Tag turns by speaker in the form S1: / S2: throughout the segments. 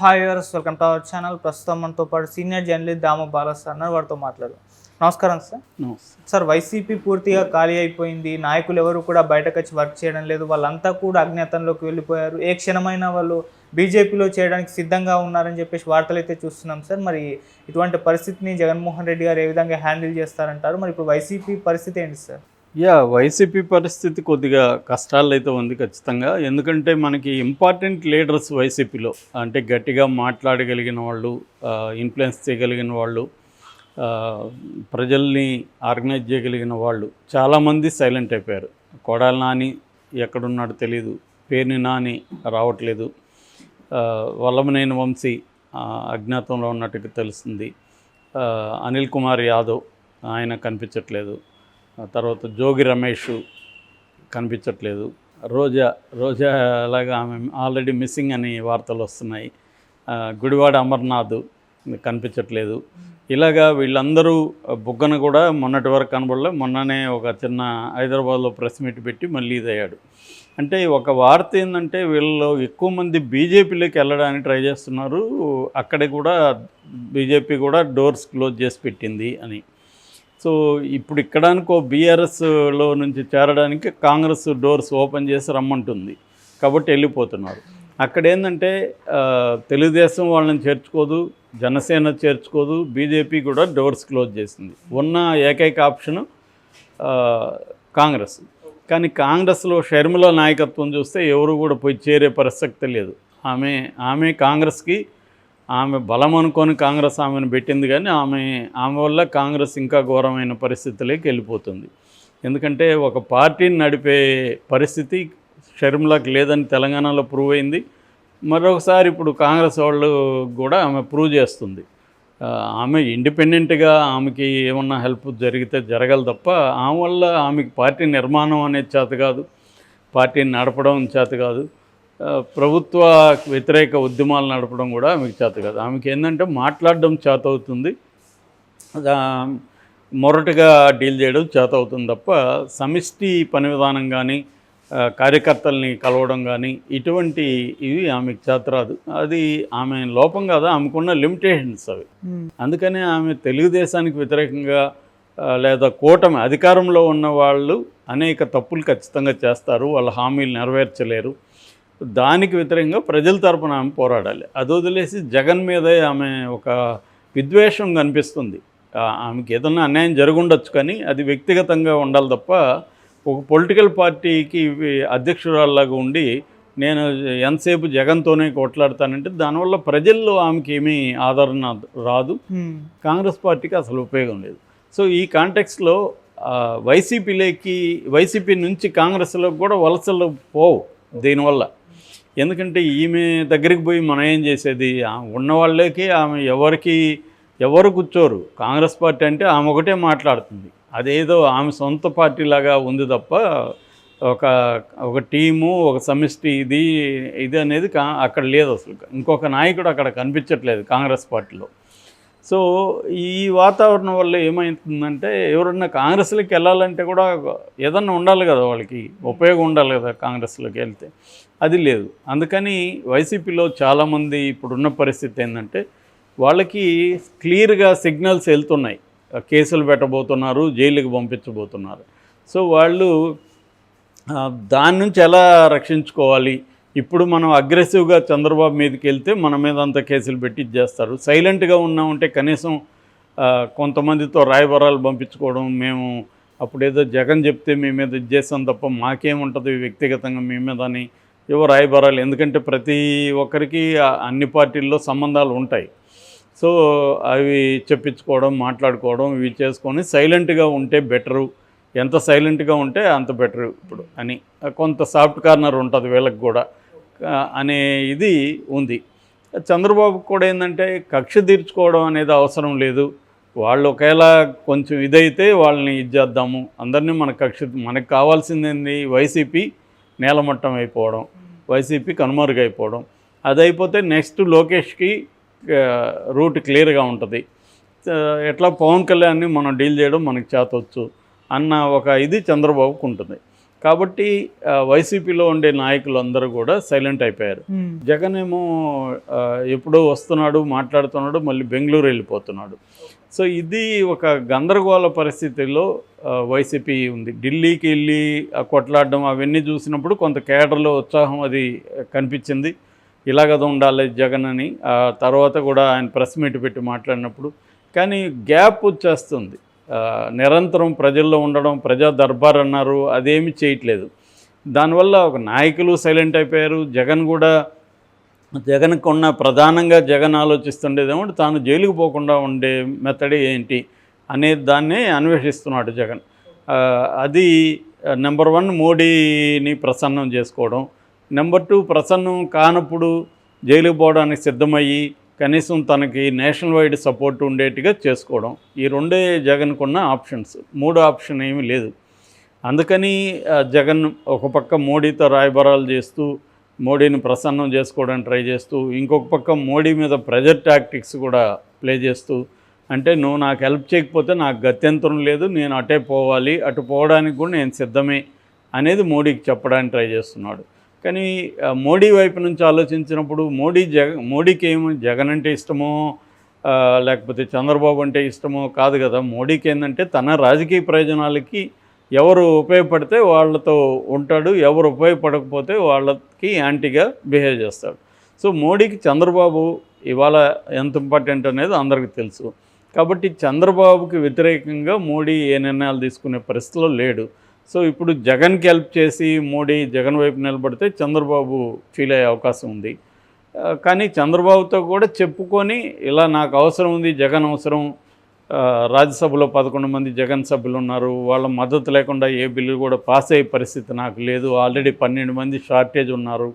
S1: Hi viewers, welcome to our channel. ప్రస్తుతం మనతో పాటు సీనియర్ జర్నలిస్ట్ దామ బాలాస్ అన్నారు, వారితో మాట్లాడదాం. నమస్కారం సార్. సార్, వైసీపీ పూర్తిగా ఖాళీ అయిపోయింది. నాయకులు ఎవరు కూడా బయటకు వచ్చి వర్క్ చేయడం లేదు. వాళ్ళంతా కూడా అజ్ఞాతంలోకి వెళ్ళిపోయారు. ఏ క్షణమైనా వాళ్ళు బీజేపీలో చేయడానికి సిద్ధంగా ఉన్నారని చెప్పేసి వార్తలు అయితే చూస్తున్నాం సార్. మరి ఇటువంటి పరిస్థితిని జగన్మోహన్ రెడ్డి గారు ఏ విధంగా హ్యాండిల్ చేస్తారంటారు? మరి ఇప్పుడు వైసీపీ పరిస్థితి ఏంటి సార్?
S2: వైసీపీ పరిస్థితి కొద్దిగా కష్టాలు అయితే ఉంది ఖచ్చితంగా. ఎందుకంటే మనకి ఇంపార్టెంట్ లీడర్స్ వైసీపీలో అంటే గట్టిగా మాట్లాడగలిగిన వాళ్ళు, ఇన్ఫ్లుయెన్స్ చేయగలిగిన వాళ్ళు, ప్రజల్ని ఆర్గనైజ్ చేయగలిగిన వాళ్ళు చాలామంది సైలెంట్ అయిపోయారు. కొడాలి నాని ఎక్కడున్నాడో తెలియదు, పేర్ని నాని రావట్లేదు, వల్లభనేని వంశీ అజ్ఞాతంలో ఉన్నట్టుగా తెలుస్తుంది, అనిల్ కుమార్ యాదవ్ ఆయన కనిపించట్లేదు, తర్వాత జోగి రమేష్ కనిపించట్లేదు, రోజా అలాగా ఆమె ఆల్రెడీ మిస్సింగ్ అని వార్తలు వస్తున్నాయి, గుడివాడ అమర్నాథ్ కనిపించట్లేదు. ఇలాగా వీళ్ళందరూ బుగ్గన కూడా మొన్నటి వరకు కనబడలే. మొన్ననే ఒక చిన్న హైదరాబాద్లో ప్రెస్ మీట్ పెట్టి మళ్ళీ ఇదయ్యాడు. అంటే ఒక వార్త ఏంటంటే వీళ్ళలో ఎక్కువ మంది బీజేపీలోకి వెళ్ళడానికి ట్రై చేస్తున్నారు. అక్కడే కూడా బీజేపీ కూడా డోర్స్ క్లోజ్ చేసి పెట్టింది అని. సో ఇప్పుడు ఇక్కడానికో బీఆర్ఎస్లో నుంచి చేరడానికి కాంగ్రెస్ డోర్స్ ఓపెన్ చేసి రమ్మంటుంది కాబట్టి వెళ్ళిపోతున్నారు. అక్కడ ఏంటంటే తెలుగుదేశం వాళ్ళని చేర్చుకోదు, జనసేన చేర్చుకోదు, బీజేపీ కూడా డోర్స్ క్లోజ్ చేసింది. ఉన్న ఏకైక ఆప్షను కాంగ్రెస్. కానీ కాంగ్రెస్లో షర్మిల నాయకత్వం చూస్తే ఎవరు కూడా పోయి చేరే ప్రసక్తి లేదు. ఆమె కాంగ్రెస్కి ఆమె బలం అనుకొని కాంగ్రెస్ ఆమెను పెట్టింది, కానీ ఆమె వల్ల కాంగ్రెస్ ఇంకా ఘోరమైన పరిస్థితులకి వెళ్ళిపోతుంది. ఎందుకంటే ఒక పార్టీని నడిపే పరిస్థితి షర్మిలకు లేదని తెలంగాణలో ప్రూవ్ అయింది. మరొకసారి ఇప్పుడు కాంగ్రెస్ వాళ్ళు కూడా ఆమె ప్రూవ్ చేస్తుంది. ఆమె ఇండిపెండెంట్గా ఆమెకి ఏమన్నా హెల్ప్ జరిగితే జరగాలి తప్ప ఆమె వల్ల ఆమెకి పార్టీ నిర్మాణం అనేది చేత కాదు, పార్టీని నడపడం చేత కాదు, ప్రభుత్వ వ్యతిరేక ఉద్యమాలు నడపడం కూడా ఆమెకు చేత కాదు. ఆమెకి ఏంటంటే మాట్లాడడం చేత అవుతుంది, మొరటుగా డీల్ చేయడం చేత అవుతుంది తప్ప సమిష్టి పని విధానం కానీ కార్యకర్తల్ని కలవడం కానీ ఇటువంటి ఇవి ఆమెకు చేత రాదు. అది ఆమె లోపం కాదు, ఆమెకున్న లిమిటేషన్స్ అవి. అందుకనే ఆమె తెలుగుదేశానికి వ్యతిరేకంగా లేదా కూటమి అధికారంలో ఉన్న వాళ్ళు అనేక తప్పులు ఖచ్చితంగా చేస్తారు, వాళ్ళ హామీలు నెరవేర్చలేరు. దానికి వ్యతిరేకంగా ప్రజల తరపున ఆమె పోరాడాలి. అది వదిలేసి జగన్ మీదే ఆమె ఒక విద్వేషం కనిపిస్తుంది. ఆమెకి ఏదన్నా అన్యాయం జరుగుండొచ్చు, కానీ అది వ్యక్తిగతంగా ఉండాలి తప్ప ఒక పొలిటికల్ పార్టీకి అధ్యక్షురాల్లాగా ఉండి నేను ఎంతసేపు జగన్తోనే కొట్లాడతానంటే దానివల్ల ప్రజల్లో ఆమెకి ఏమీ ఆదరణ రాదు, కాంగ్రెస్ పార్టీకి అసలు ఉపయోగం లేదు. సో ఈ కాంటెక్స్లో వైసీపీ నుంచి కాంగ్రెస్లోకి కూడా వలసలు పోవు దీనివల్ల. ఎందుకంటే ఈమె దగ్గరికి పోయి మనం ఏం చేసేది? ఉన్నవాళ్ళకి ఆమె ఎవరు కూర్చోరు. కాంగ్రెస్ పార్టీ అంటే ఆమె ఒకటే మాట్లాడుతుంది, అదేదో ఆమె సొంత పార్టీలాగా ఉంది తప్ప ఒక టీము, ఒక సమిష్టి ఇది అనేది అక్కడ లేదు అసలు. ఇంకొక నాయకుడు అక్కడ కనిపించట్లేదు కాంగ్రెస్ పార్టీలో. సో ఈ వాతావరణం వల్ల ఏమవుతుందంటే ఎవరన్నా కాంగ్రెస్లోకి వెళ్ళాలంటే కూడా ఏదన్నా ఉండాలి కదా, వాళ్ళకి ఉపయోగం ఉండాలి కదా కాంగ్రెస్లోకి వెళ్తే, అది లేదు. అందుకని వైసీపీలో చాలామంది ఇప్పుడున్న పరిస్థితి ఏంటంటే వాళ్ళకి క్లియర్గా సిగ్నల్స్ వెళ్తున్నాయి, కేసులు పెట్టబోతున్నారు, జైలుకి పంపించబోతున్నారు. సో వాళ్ళు దాని నుంచి ఎలా రక్షించుకోవాలి? ఇప్పుడు మనం అగ్రెసివ్గా చంద్రబాబు మీదకి వెళ్తే మన మీద అంత కేసులు పెట్టి ఇచ్చేస్తారు. సైలెంట్గా ఉన్నామంటే కనీసం కొంతమందితో రాయబారాలు పంపించుకోవడం, మేము అప్పుడేదో జగన్ చెప్తే మీ మీద ఇచ్చేస్తాం తప్ప మాకేముంటుంది వ్యక్తిగతంగా మీ మీద అని రాయబారాలు. ఎందుకంటే ప్రతి ఒక్కరికి అన్ని పార్టీల్లో సంబంధాలు ఉంటాయి. సో అవి చెప్పించుకోవడం, మాట్లాడుకోవడం, ఇవి చేసుకొని సైలెంట్గా ఉంటే బెటరు, ఎంత సైలెంట్గా ఉంటే అంత బెటరు ఇప్పుడు అని కొంత సాఫ్ట్ కార్నర్ ఉంటుంది వీళ్ళకి కూడా అనే ఇది ఉంది. చంద్రబాబుకు కూడా ఏంటంటే కక్ష తీర్చుకోవడం అనేది అవసరం లేదు. వాళ్ళు ఒకవేళ కొంచెం ఇదైతే వాళ్ళని చేద్దాము, అందరినీ మనకు కావాల్సింది వైసీపీ నేలమట్టం అయిపోవడం, వైసీపీ కనుమరుగైపోవడం. అది అయిపోతే నెక్స్ట్ లోకేష్కి రూట్ క్లియర్గా ఉంటుంది. ఎట్లా పవన్ కళ్యాణ్ని మనం డీల్ చేయడం మనకు చేతవచ్చు అన్న ఒక ఇది చంద్రబాబుకు ఉంటుంది. కాబట్టి వైసీపీలో ఉండే నాయకులు అందరూ కూడా సైలెంట్ అయిపోయారు. జగన్ ఏమో ఎప్పుడో వస్తున్నాడు, మాట్లాడుతున్నాడు, మళ్ళీ బెంగళూరు వెళ్ళిపోతున్నాడు. సో ఇది ఒక గందరగోళ పరిస్థితిలో వైసీపీ ఉంది. ఢిల్లీకి వెళ్ళి కొట్లాడడం అవన్నీ చూసినప్పుడు కొంత కేడర్లో ఉత్సాహం అది కనిపించింది. ఇలాగదా ఉండాలి జగన్ అని. తర్వాత కూడా ఆయన ప్రెస్ మీట్ పెట్టి మాట్లాడినప్పుడు కానీ గ్యాప్ వచ్చేస్తుంది. నిరంతరం ప్రజల్లో ఉండడం, ప్రజా దర్బార్ అన్నారు, అదేమి చేయట్లేదు. దానివల్ల ఒక నాయకులు సైలెంట్ అయిపోయారు. జగన్కు ఉన్న ప్రధానంగా జగన్ ఆలోచిస్తుండేదేమో తాను జైలుకు పోకుండా ఉండే మెథడ్ ఏంటి అనే దాన్నే అన్వేషిస్తున్నాడు జగన్. అది నెంబర్ 1 మోడీని ప్రసన్నం చేసుకోవడం, నెంబర్ 2 ప్రసన్నం కానప్పుడు జైలుకు పోవడానికి సిద్ధమయ్యి కనీసం తనకి నేషనల్ వైడ్ సపోర్ట్ ఉండేట్టుగా చేసుకోవడం. ఈ రెండే జగన్కున్న ఆప్షన్స్. 3 ఆప్షన్ ఏమీ లేదు. అందుకని జగన్ ఒక పక్క మోడీతో రాయబారాలు చేస్తూ మోడీని ప్రసన్నం చేసుకోవడానికి ట్రై చేస్తూ, ఇంకొక పక్క మోడీ మీద ప్రెజర్ టాక్టిక్స్ కూడా ప్లే చేస్తూ, అంటే నువ్వు నాకు హెల్ప్ చేయకపోతే నాకు గత్యంతరం లేదు, నేను అటే పోవాలి, అటు పోవడానికి కూడా నేను సిద్ధమే అనేది మోడీకి చెప్పడానికి ట్రై చేస్తున్నాడు. కానీ మోడీ వైపు నుంచి ఆలోచించినప్పుడు మోడీకి ఏమో జగన్ అంటే ఇష్టమో లేకపోతే చంద్రబాబు అంటే ఇష్టమో కాదు కదా. మోడీకి ఏంటంటే తన రాజకీయ ప్రయోజనాలకి ఎవరు ఉపయోగపడితే వాళ్ళతో ఉంటాడు, ఎవరు ఉపయోగపడకపోతే వాళ్ళకి యాంటీగా బిహేవ్ చేస్తాడు. సో మోడీకి చంద్రబాబు ఇవాళ ఎంత ఇంపార్టెంట్ అనేది అందరికీ తెలుసు. కాబట్టి చంద్రబాబుకి వ్యతిరేకంగా మోడీ ఏ నిర్ణయాలు తీసుకునే పరిస్థితిలో లేడు. సో ఇప్పుడు జగన్కి హెల్ప్ చేసి మోడీ జగన్ వైపు నిలబడితే చంద్రబాబు ఫీల్ అయ్యే అవకాశం ఉంది. కానీ చంద్రబాబుతో కూడా చెప్పుకొని ఇలా నాకు అవసరం ఉంది, జగన్ అవసరం, రాజ్యసభలో 11 మంది జగన్ సభ్యులు ఉన్నారు, వాళ్ళ మద్దతు లేకుండా ఏ బిల్లు కూడా పాస్ అయ్యే పరిస్థితి నాకు లేదు, ఆల్రెడీ 12 మంది షార్టేజ్ ఉన్నారు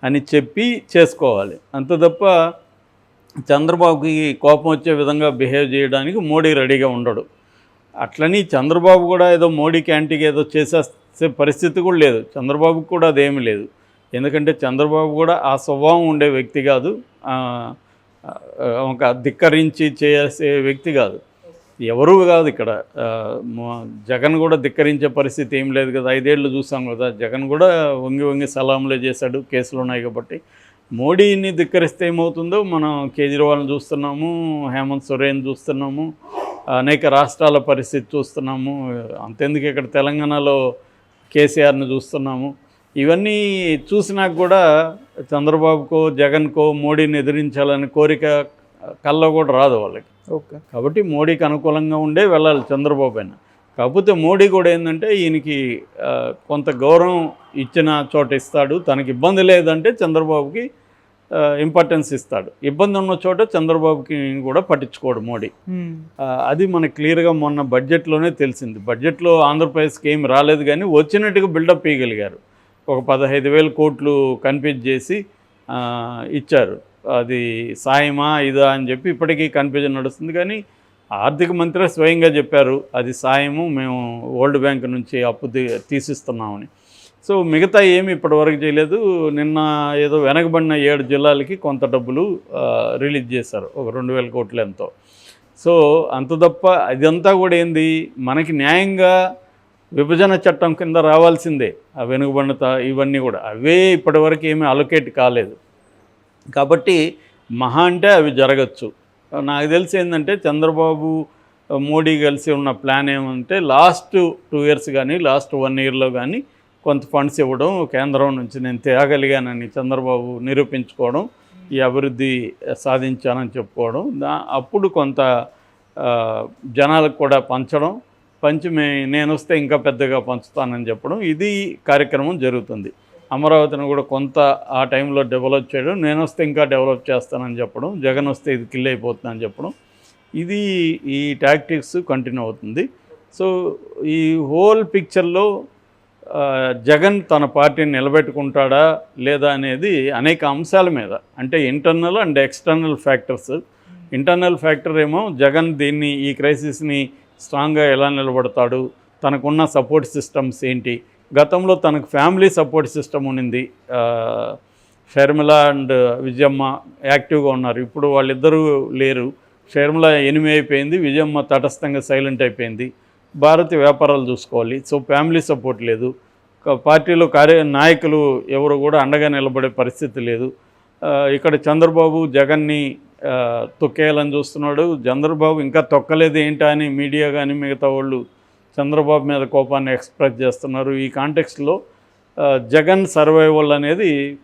S2: అని చెప్పి చేసుకోవాలి. అంత తప్ప చంద్రబాబుకి కోపం వచ్చే విధంగా బిహేవ్ చేయడానికి మోడీ రెడీగా ఉండడు. అట్లని చంద్రబాబు కూడా ఏదో మోడీకి యాంటీగా ఏదో చేసే పరిస్థితి కూడా లేదు. చంద్రబాబుకి కూడా అదేమీ లేదు. ఎందుకంటే చంద్రబాబు కూడా ఆ స్వభావం ఉండే వ్యక్తి కాదు, ఒక ధిక్కరించి చేసే వ్యక్తి కాదు, ఎవరు కాదు. ఇక్కడ జగన్ కూడా ధిక్కరించే పరిస్థితి ఏం లేదు కదా. 5 ఏళ్ళు చూసాం కదా, జగన్ కూడా వంగి సలాంలే చేశాడు, కేసులు ఉన్నాయి కాబట్టి. మోడీని ధిక్కరిస్తే ఏమవుతుందో మనం కేజ్రీవాల్ని చూస్తున్నాము, హేమంత్ సోరెన్ చూస్తున్నాము, అనేక రాష్ట్రాల పరిస్థితి చూస్తున్నాము, అంతెందుకు ఇక్కడ తెలంగాణలో కేసీఆర్ని చూస్తున్నాము. ఇవన్నీ చూసినాక కూడా చంద్రబాబుకో జగన్కో మోడీని ఎదిరించాలని కోరిక కల్లో కూడా రాదు వాళ్ళకి.
S1: ఓకే,
S2: కాబట్టి మోడీకి అనుకూలంగా ఉండే వెళ్ళాలి చంద్రబాబు అయినా. కాకపోతే మోడీ కూడా ఏంటంటే ఈయనకి కొంత గౌరవం ఇచ్చిన చోట ఇస్తాడు, తనకి ఇబ్బంది లేదంటే చంద్రబాబుకి ఇంపార్టెన్స్ ఇస్తాడు, ఇబ్బంది ఉన్న చోట చంద్రబాబుకి కూడా పట్టించుకోడు మోడీ. అది మనకు క్లియర్గా మొన్న బడ్జెట్లోనే తెలిసింది. బడ్జెట్లో ఆంధ్రప్రదేశ్కి ఏమి రాలేదు కానీ వచ్చినట్టుగా బిల్డప్ ఇవ్వగలిగారు. ఒక 15,000 కోట్లు కన్ఫ్యూజ్ చేసి ఇచ్చారు. అది సాయమా ఇదా అని చెప్పి ఇప్పటికీ కన్ఫ్యూజన్ నడుస్తుంది. కానీ ఆర్థిక మంత్రి స్వయంగా చెప్పారు అది సాయము, మేము వరల్డ్ బ్యాంక్ నుంచి అప్పు తీసిస్తున్నామని. సో మిగతా ఏమి ఇప్పటివరకు చేయలేదు. నిన్న ఏదో వెనకబడిన 7 జిల్లాలకి కొంత డబ్బులు రిలీజ్ చేశారు, ఒక 2,000 కోట్లు ఎంతో. సో అంత తప్ప ఇదంతా కూడా ఏంది, మనకి న్యాయంగా విభజన చట్టం కింద రావాల్సిందే. ఆ వెనుకబడిన ఇవన్నీ కూడా అవే ఇప్పటివరకు ఏమీ అలొకేట్ కాలేదు. కాబట్టి మహా అంటే అవి జరగచ్చు. నాకు తెలిసి ఏంటంటే చంద్రబాబు మోడీ కలిసి ఉన్న ప్లాన్ ఏమంటే లాస్ట్ 2 ఇయర్స్ కానీ లాస్ట్ 1 ఇయర్లో కానీ కొంత ఫండ్స్ ఇవ్వడం, కేంద్రం నుంచి నేను తేగలిగానని చంద్రబాబు నిరూపించుకోవడం, ఈ అభివృద్ధి సాధించానని చెప్పుకోవడం, అప్పుడు కొంత జనాలకు కూడా పంచడం, పంచి నేను వస్తే ఇంకా పెద్దగా పంచుతానని చెప్పడం, ఇది కార్యక్రమం జరుగుతుంది. అమరావతిని కూడా కొంత ఆ టైంలో డెవలప్ చేయడం, నేను వస్తే ఇంకా డెవలప్ చేస్తానని చెప్పడం, జగన్ వస్తే ఇది కిల్ అయిపోతుందని చెప్పడం, ఇది ఈ టాక్టిక్స్ కంటిన్యూ అవుతుంది. సో ఈ హోల్ పిక్చర్లో జగన్ తన పార్టీని నిలబెట్టుకుంటాడా లేదా అనేది అనేక అంశాల మీద, అంటే internal and external factors. Internal factor ఏమో జగన్ దీన్ని ఈ క్రైసిస్ని స్ట్రాంగ్గా ఎలా నిలబడతాడు, తనకున్న సపోర్ట్ సిస్టమ్స్ ఏంటి. గతంలో తనకు ఫ్యామిలీ సపోర్ట్ సిస్టమ్ ఉన్నింది, షర్మిల అండ్ విజయమ్మ యాక్టివ్గా ఉన్నారు. ఇప్పుడు వాళ్ళిద్దరూ లేరు. షర్మిల ఎనిమి అయిపోయింది, విజయమ్మ తటస్థంగా సైలెంట్ అయిపోయింది. భారతి వ్యాపారాలు చూసుకోవాలి, సో ఫ్యామిలీ సపోర్ట్ లేదు. పార్టీలో నాయకులు ఎవరు కూడా అండగా నిలబడే పరిస్థితి లేదు. ఇక్కడ చంద్రబాబు జగన్ని తొక్కేయాలని చూస్తున్నాడు. చంద్రబాబు ఇంకా తొక్కలేదు ఏంటా అని మీడియా కానీ మిగతా వాళ్ళు చంద్రబాబు మీద కోపాన్ని ఎక్స్ప్రెస్ చేస్తున్నారు. ఈ కాంటెక్స్ట్లో జగన్ సర్వైవల్ అనేది